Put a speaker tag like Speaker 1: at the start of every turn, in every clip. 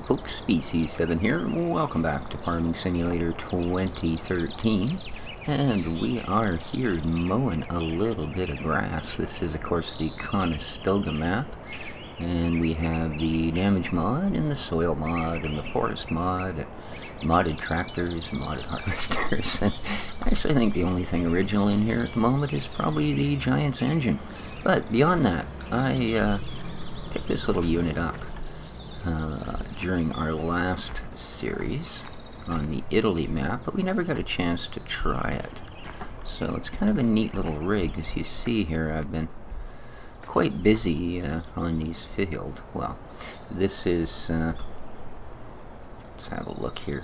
Speaker 1: folks, Species7 here. Welcome back to Farming Simulator 2013. And we are here mowing a little bit of grass. This is, of course, the Conestoga map. And we have the damage mod, and the soil mod, and the forest mod, modded tractors, and modded harvesters. And actually, I think the only thing original in here at the moment is probably the Giant's engine. But beyond that, I picked this little unit up during our last series on the Italy map, but we never got a chance to try it. So it's kind of a neat little rig. As you see here, I've been quite busy on these fields. Well, this is, let's have a look here.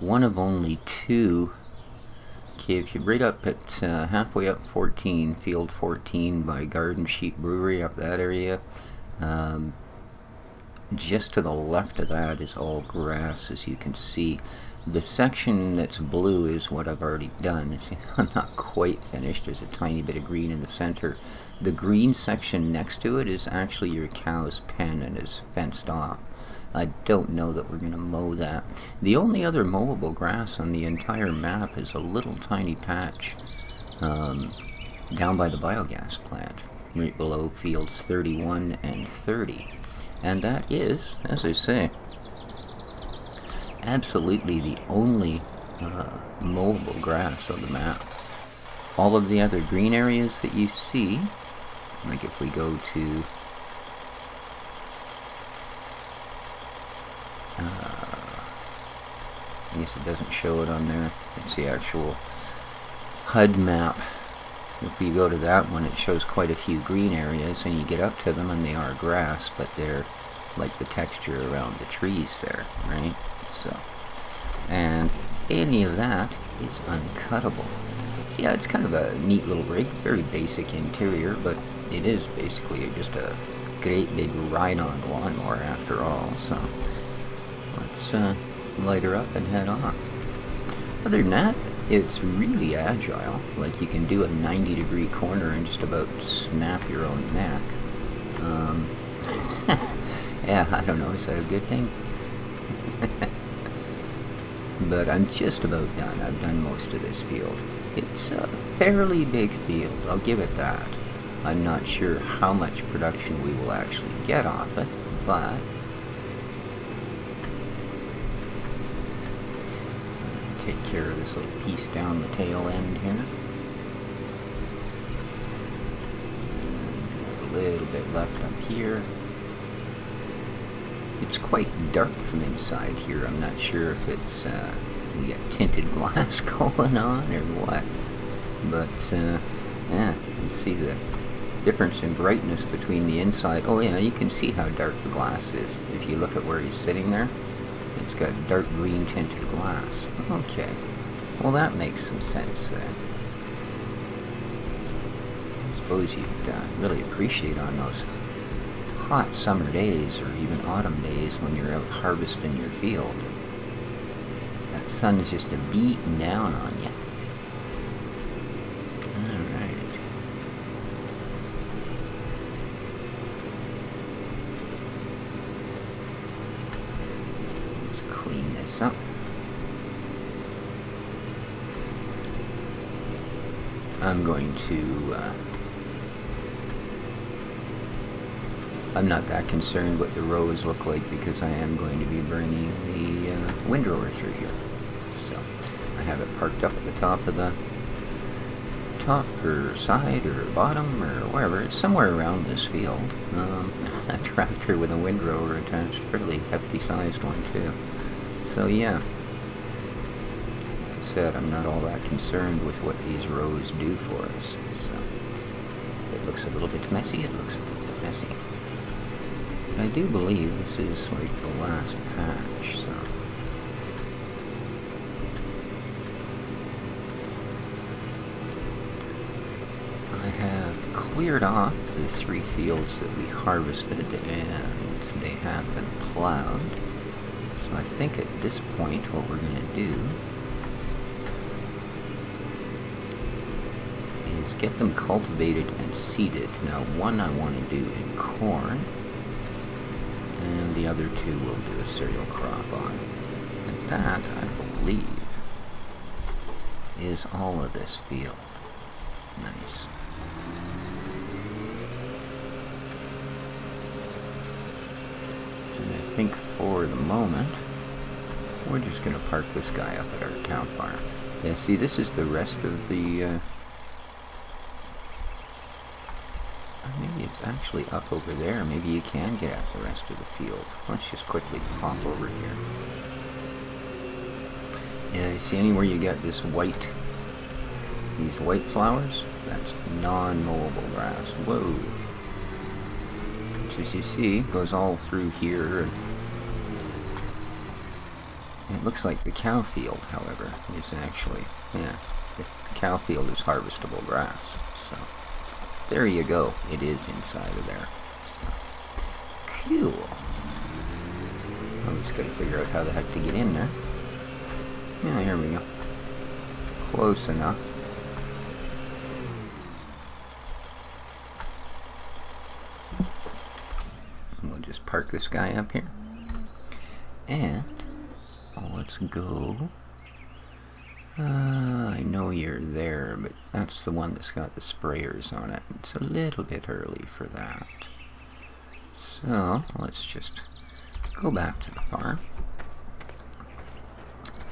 Speaker 1: One of only two. Okay, if you're right up at halfway up 14, field 14 by Garden Sheep Brewery, up that area, just to the left of that is all grass, as you can see. The section that's blue is what I've already done. I'm not quite finished. There's a tiny bit of green in the center. The green section next to it is actually your cow's pen and is fenced off. I don't know that we're going to mow that. The only other mowable grass on the entire map is a little tiny patch down by the biogas plant, right below fields 31 and 30. And that is, as I say, absolutely the only mowable grass on the map. All of the other green areas that you see, like if we go to I guess it doesn't show it on there. It's the actual HUD map. If we go to that one, it shows quite a few green areas, and you get up to them and they are grass, but they're like the texture around the trees there, right? So, and any of that is uncuttable. So yeah, it's kind of a neat little rig, very basic interior, but it is basically just a great big ride-on lawnmower after all. So let's light her up and head off. Other than that, it's really agile. Like, you can do a 90-degree corner and just about snap your own neck. Yeah, I don't know, is that a good thing? But I'm just about done. I've done most of this field. It's a fairly big field, I'll give it that. I'm not sure how much production we will actually get off it, but take care of this little piece down the tail end here. And a little bit left up here. It's quite dark from inside here. I'm not sure if it's we got tinted glass going on or what, but yeah, you can see the difference in brightness between the inside. Oh yeah, you can see how dark the glass is if you look at where he's sitting there. It's got dark green tinted glass. Okay, well that makes some sense then. I suppose you'd really appreciate on those hot summer days or even autumn days when you're out harvesting your field. That sun's just beating down on you. Alright. Let's clean this up. I'm going to I'm not that concerned what the rows look like because I am going to be bringing the windrower through here. So I have it parked up at the top of the top or side or bottom or wherever. It's somewhere around this field. A tractor with a windrower attached, fairly hefty sized one too. So yeah, like I said, I'm not all that concerned with what these rows do for us. So it looks a little bit messy. It looks a little bit messy. I do believe this is like the last patch, so I have cleared off the 3 fields that we harvested and they have been plowed. So I think at this point what we're going to do is get them cultivated and seeded. Now one I want to do in corn, and the other two we'll do a cereal crop on. And that, I believe, is all of this field. Nice. And I think for the moment, we're just going to park this guy up at our cow farm. Yeah, see, this is the rest of the... maybe it's actually up over there. Maybe you can get at the rest of the field. Let's just quickly pop over here. Yeah, see anywhere you get this white... these white flowers? That's non-mowable grass. Whoa! Which, as you see, goes all through here. It looks like the cow field, however, is actually... yeah, the cow field is harvestable grass. So, there you go. It is inside of there. So, cool. I'm just going to figure out how the heck to get in there. Yeah, here we go. Close enough. We'll just park this guy up here. And let's go. I know you're there, but that's the one that's got the sprayers on it. It's a little bit early for that. So, let's just go back to the farm.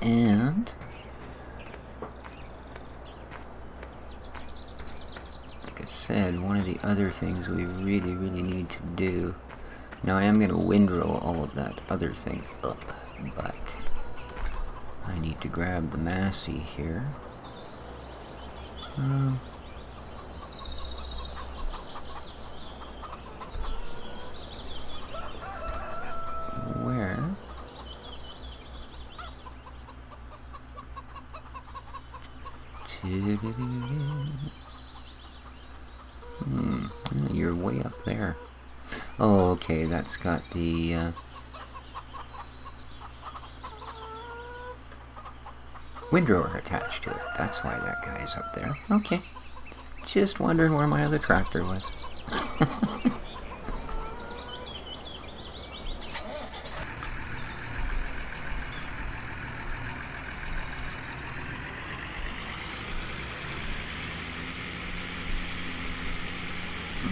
Speaker 1: And like I said, one of the other things we really need to do... Now I am going to windrow all of that other thing up, but I need to grab the Massey here. Where? You're way up there. Oh, okay, that's got the windrower attached to it. That's why that guy's up there. Okay. Just wondering where my other tractor was.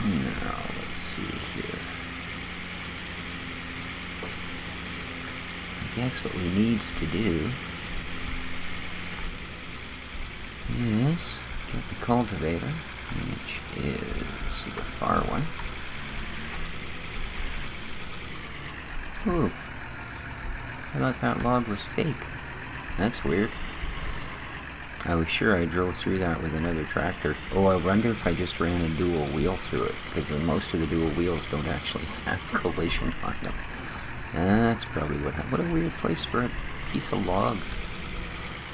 Speaker 1: Now, let's see here. I guess what we need to do is get the cultivator, which is the far one. Ooh, I thought that log was fake. That's weird. I was sure I drove through that with another tractor. Oh, I wonder if I just ran a dual wheel through it, because most of the dual wheels don't actually have collision on them. That's probably what happened. What a weird place for a piece of log.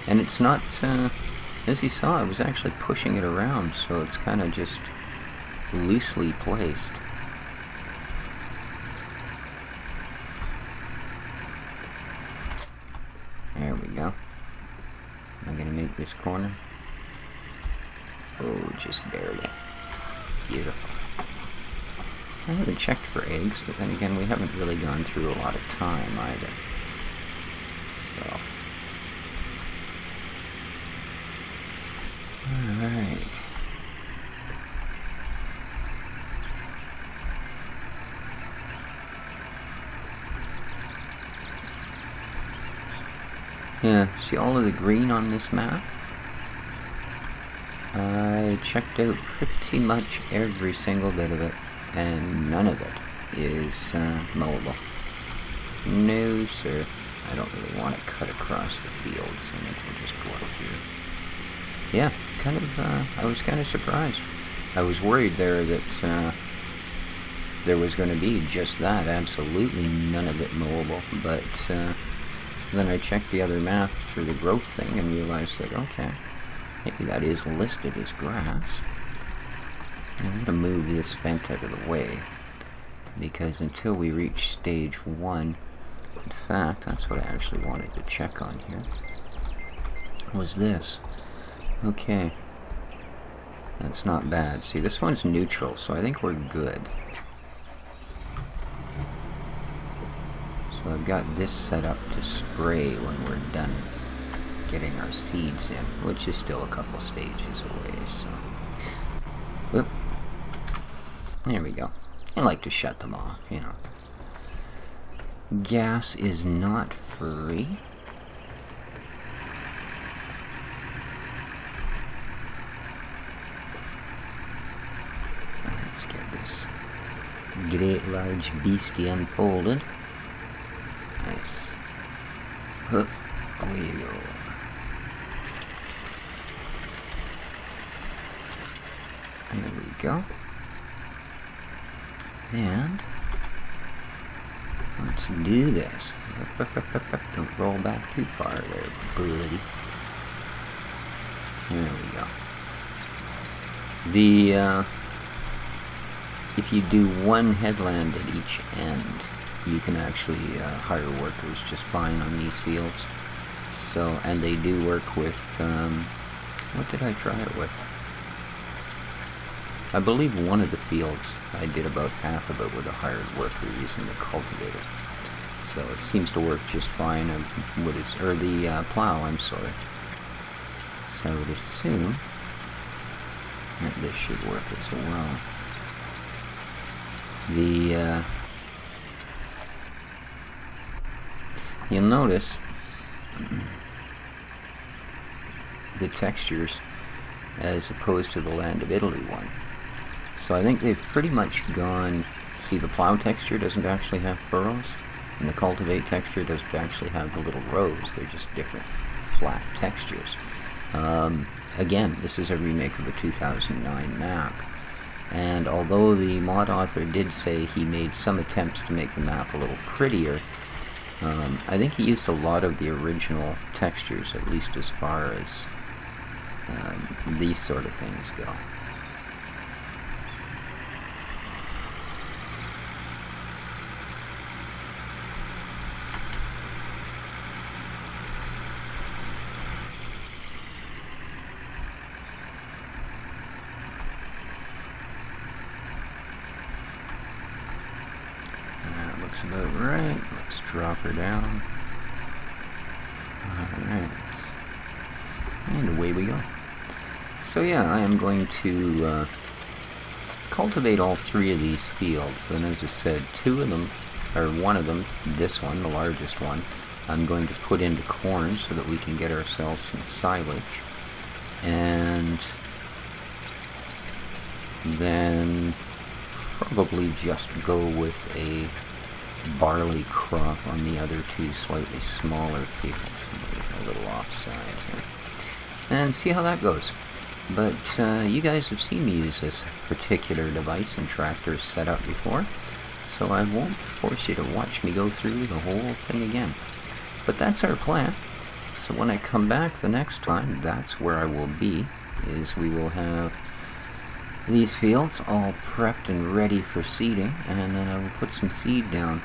Speaker 1: And it's not, as you saw, I was actually pushing it around, so it's kind of just loosely placed. There we go. Am I going to make this corner? Oh, just barely. Beautiful. I haven't checked for eggs, but then again, we haven't really gone through a lot of time either. So. Alright. Yeah, see all of the green on this map? I checked out pretty much every single bit of it, and none of it is mowable. No, sir. I don't really want to cut across the field, so I think we'll just go out here. Yeah, I was kind of surprised. I was worried there that there was going to be just that, absolutely none of it mowable, but then I checked the other map through the growth thing and realized that, okay, maybe that is listed as grass. I'm going to move this vent out of the way, because until we reach stage 1, in fact, that's what I actually wanted to check on here, was this. Okay, that's not bad. See, this one's neutral, so I think we're good. So I've got this set up to spray when we're done getting our seeds in, which is still a couple stages away, so... Whoop. There we go. I like to shut them off, you know. Gas is not free. Let's get this great large beastie unfolded. Nice. Hup. Away you go. There we go. And let's do this. Don't roll back too far there, buddy. There we go. If you do one headland at each end, you can actually hire workers just fine on these fields. So, and they do work with, what did I try it with? I believe one of the fields I did about half of it with a hired worker using the cultivator. So it seems to work just fine. The plow, I'm sorry. So I would assume that this should work as well. You'll notice the textures as opposed to the Land of Italy one. So I think they've pretty much gone... See, the plow texture doesn't actually have furrows, and the cultivate texture doesn't actually have the little rows. They're just different flat textures. Again, this is a remake of a 2009 map, and although the mod author did say he made some attempts to make the map a little prettier, I think he used a lot of the original textures, at least as far as these sort of things go. Looks about right. Let's drop her down. Alright. And away we go. So yeah, I am going to cultivate all three of these fields. Then as I said, two of them, or one of them, this one, the largest one, I'm going to put into corn so that we can get ourselves some silage. And then probably just go with a barley crop on the other two slightly smaller fields. A little offside here. And see how that goes. But you guys have seen me use this particular device and tractors set up before, so I won't force you to watch me go through the whole thing again. But that's our plan. So when I come back the next time, that's where I will be, is we will have these fields all prepped and ready for seeding, and then I will put some seed down,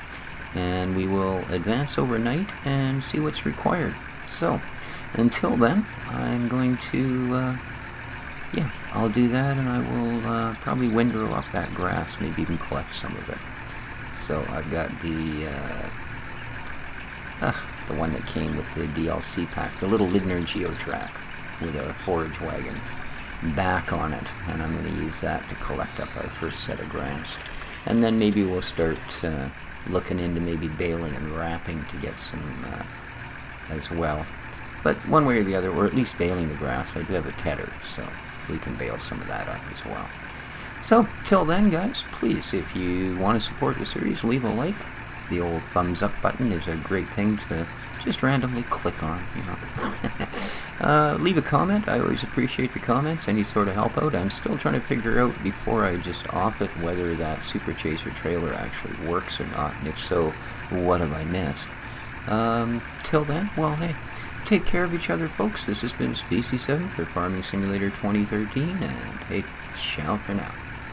Speaker 1: and we will advance overnight and see what's required. So, until then, I'm going to, yeah, I'll do that, and I will probably windrow up that grass, maybe even collect some of it. So I've got the one that came with the DLC pack, the little Lidner Geotrack with a forage wagon back on it, and I'm going to use that to collect up our first set of grass. And then maybe we'll start looking into maybe baling and wrapping to get some as well. But one way or the other, or at least baling the grass, I do have a tedder, so we can bale some of that up as well. So, till then, guys, please, if you want to support the series, leave a like. The old thumbs up button is a great thing to just randomly click on, you know. Leave a comment. I always appreciate the comments, any sort of help out. I'm still trying to figure out, before I just off it, whether that Super Chaser trailer actually works or not, and if so, what have I missed? Till then, well, hey, take care of each other, folks. This has been Species 7 for Farming Simulator 2013, and hey, ciao for now.